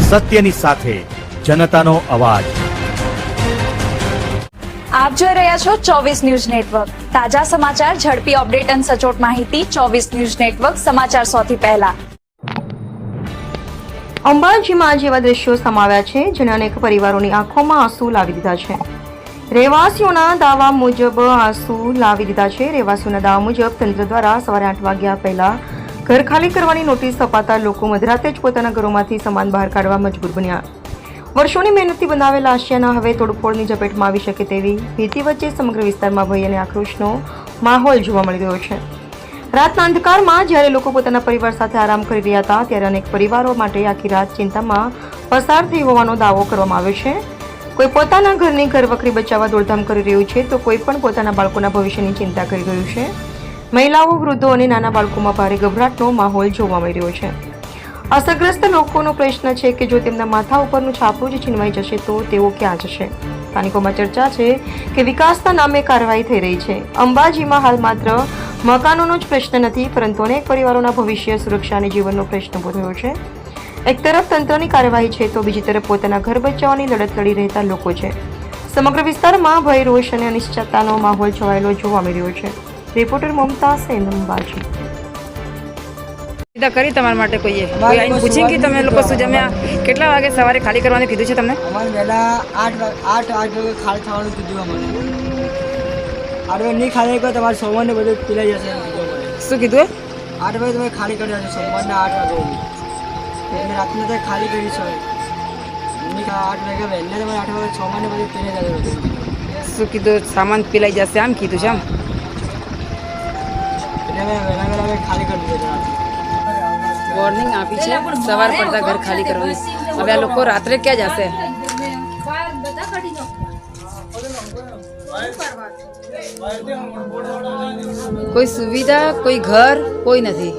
સત્યની સાથે જનતાનો અવાજ। આપ જોઈ રહ્યા છો 24 ન્યૂઝ નેટવર્ક। તાજા સમાચાર, ઝડપી અપડેટ અને સચોટ માહિતી 24 ન્યૂઝ નેટવર્ક સમાચાર સૌથી પહેલા। અંબાજીમાં આજે એવા દ્રશ્યો સમાવ્યા છે જેને અનેક પરિવારોની આંખોમાં આંસુ લાવી દીધા છે। રહેવાસીઓના દાવા મુજબ આંસુ લાવી દીધા છે। રહેવાસીઓના દાવા મુજબ તંત્ર દ્વારા સવારે 8 વાગ્યા પહેલા ઘર ખાલી કરવાની નોટિસ અપાતા લોકો મધરાતે જ પોતાના ઘરોમાંથી સામાન બહાર કાઢવા મજબૂર બન્યા। વર્ષોની મહેનતથી બનાવેલા આશિયાના હવે તોડફોડની ઝપેટમાં આવી શકે તેવી ભીતિ વચ્ચે સમગ્ર વિસ્તારમાં ભય અને આક્રોશનો માહોલ જોવા મળી રહ્યો છે। રાતના અંધકારમાં જ્યારે લોકો પોતાના પરિવાર સાથે આરામ કરી રહ્યા હતા ત્યારે અનેક પરિવારો માટે આખી રાત ચિંતામાં પસાર થઈ હોવાનો દાવો કરવામાં આવ્યો છે। કોઈ પોતાના ઘરની ઘરવખરી બચાવવા દોડધામ કરી રહ્યું છે તો કોઈ પણ પોતાના બાળકોના ભવિષ્યની ચિંતા કરી રહ્યું છે। મહિલાઓ, વૃદ્ધો અને નાના બાળકોમાં ભારે ગભરાટનો માહોલ જોવા મળી રહ્યો છે। અસરગ્રસ્ત લોકોનો પ્રશ્ન છે કે જો તેમના માથા ઉપરનું છાપરું જ છીનવાઈ જશે તો તેઓ ક્યાં જશે। સ્થાનિકોમાં ચર્ચા છે કે વિકાસના નામે કાર્યવાહી થઈ રહી છે। અંબાજીમાં હાલ માત્ર મકાનોનો જ પ્રશ્ન નથી પરંતુ અનેક પરિવારોના ભવિષ્ય, સુરક્ષા અને જીવનનો પ્રશ્ન ઉભો થયો છે। એક તરફ તંત્રની કાર્યવાહી છે તો બીજી તરફ પોતાના ઘર બચાવવાની લડત લડી રહેતા લોકો છે। સમગ્ર વિસ્તારમાં ભય, રોષ અને અનિશ્ચિતતાનો માહોલ છવાયેલો જોવા મળી રહ્યો છે। રિપોર્ટર મમતા સેન, અંબાજી। કરી તમારા માટે કોઈએ પૂછીને કે તમે લોકો શું જમ્યા, કેટલા વાગે સવારે ખાલી કરવાનું કીધું છે તમને? અમારે વહેલા 8 વાગે ખાલી થવાનું કીધું અમને। 8 વાગે નહીં ખાલી કરો તમારે સોમવારને બધું પીલાઈ જશે એમ કીધું અમને। શું કીધું? 8 વાગે તમે ખાલી કરી દેજો, સોમવારના 8 વાગે અમે રાતના તો ખાલી કરી છે। 8 વાગે વહેલા તમે 8 વાગે સોમવારને બધું પીલાઈ જશે। શું કીધું? સામાન પીલાઈ જશે આમ કીધું છે આમ? એટલે અમે વહેલા ખાલી કરી દીધું। વોર્નિંગ આપી છે સવાર પડતા ઘર ખાલી કરવાની। હવે આ લોકો રાત્રે ક્યાં જશે? કોઈ સુવિધા, કોઈ ઘર, કોઈ નથી।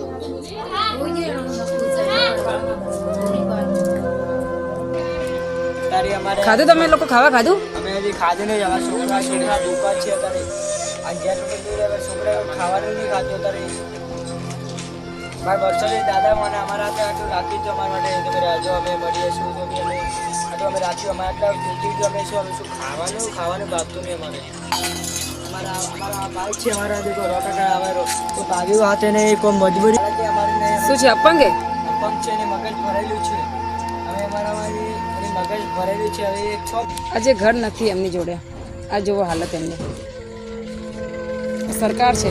ખાધું તમે લોકો? ખાવા ખાધું? અમે હજી ખાધું નહીં। અમારા છોકરા છોકરા દુકાન છે અત્યારે 11 છોકરા ખાવાનું નહીં ખાતું અત્યારે। મારા વર્ષોથી દાદા મને અમારા હાથે આટલું રાખ્યું તો અમારા માટે તમે રાજો અમે મળીએ શું તો બી અમે આટલું અમે રાખ્યું અમારા આટલા દૂધી અમે શું ખાવાનું ભાગતું નહીં અમારે। અમારા બાઈક છે અમારા દેખો રોટા અમારો તો ભાગ્યું હાથે ને કોઈ મજબૂરી અમારે શું છે? અપંગ છે ને મગજ ભરેલું છે। હવે અમારામાં મગજ ભરેલું છે। હવે એક આજે ઘર નથી એમની જોડે। આ જોવો હાલત એમની। સરકાર છે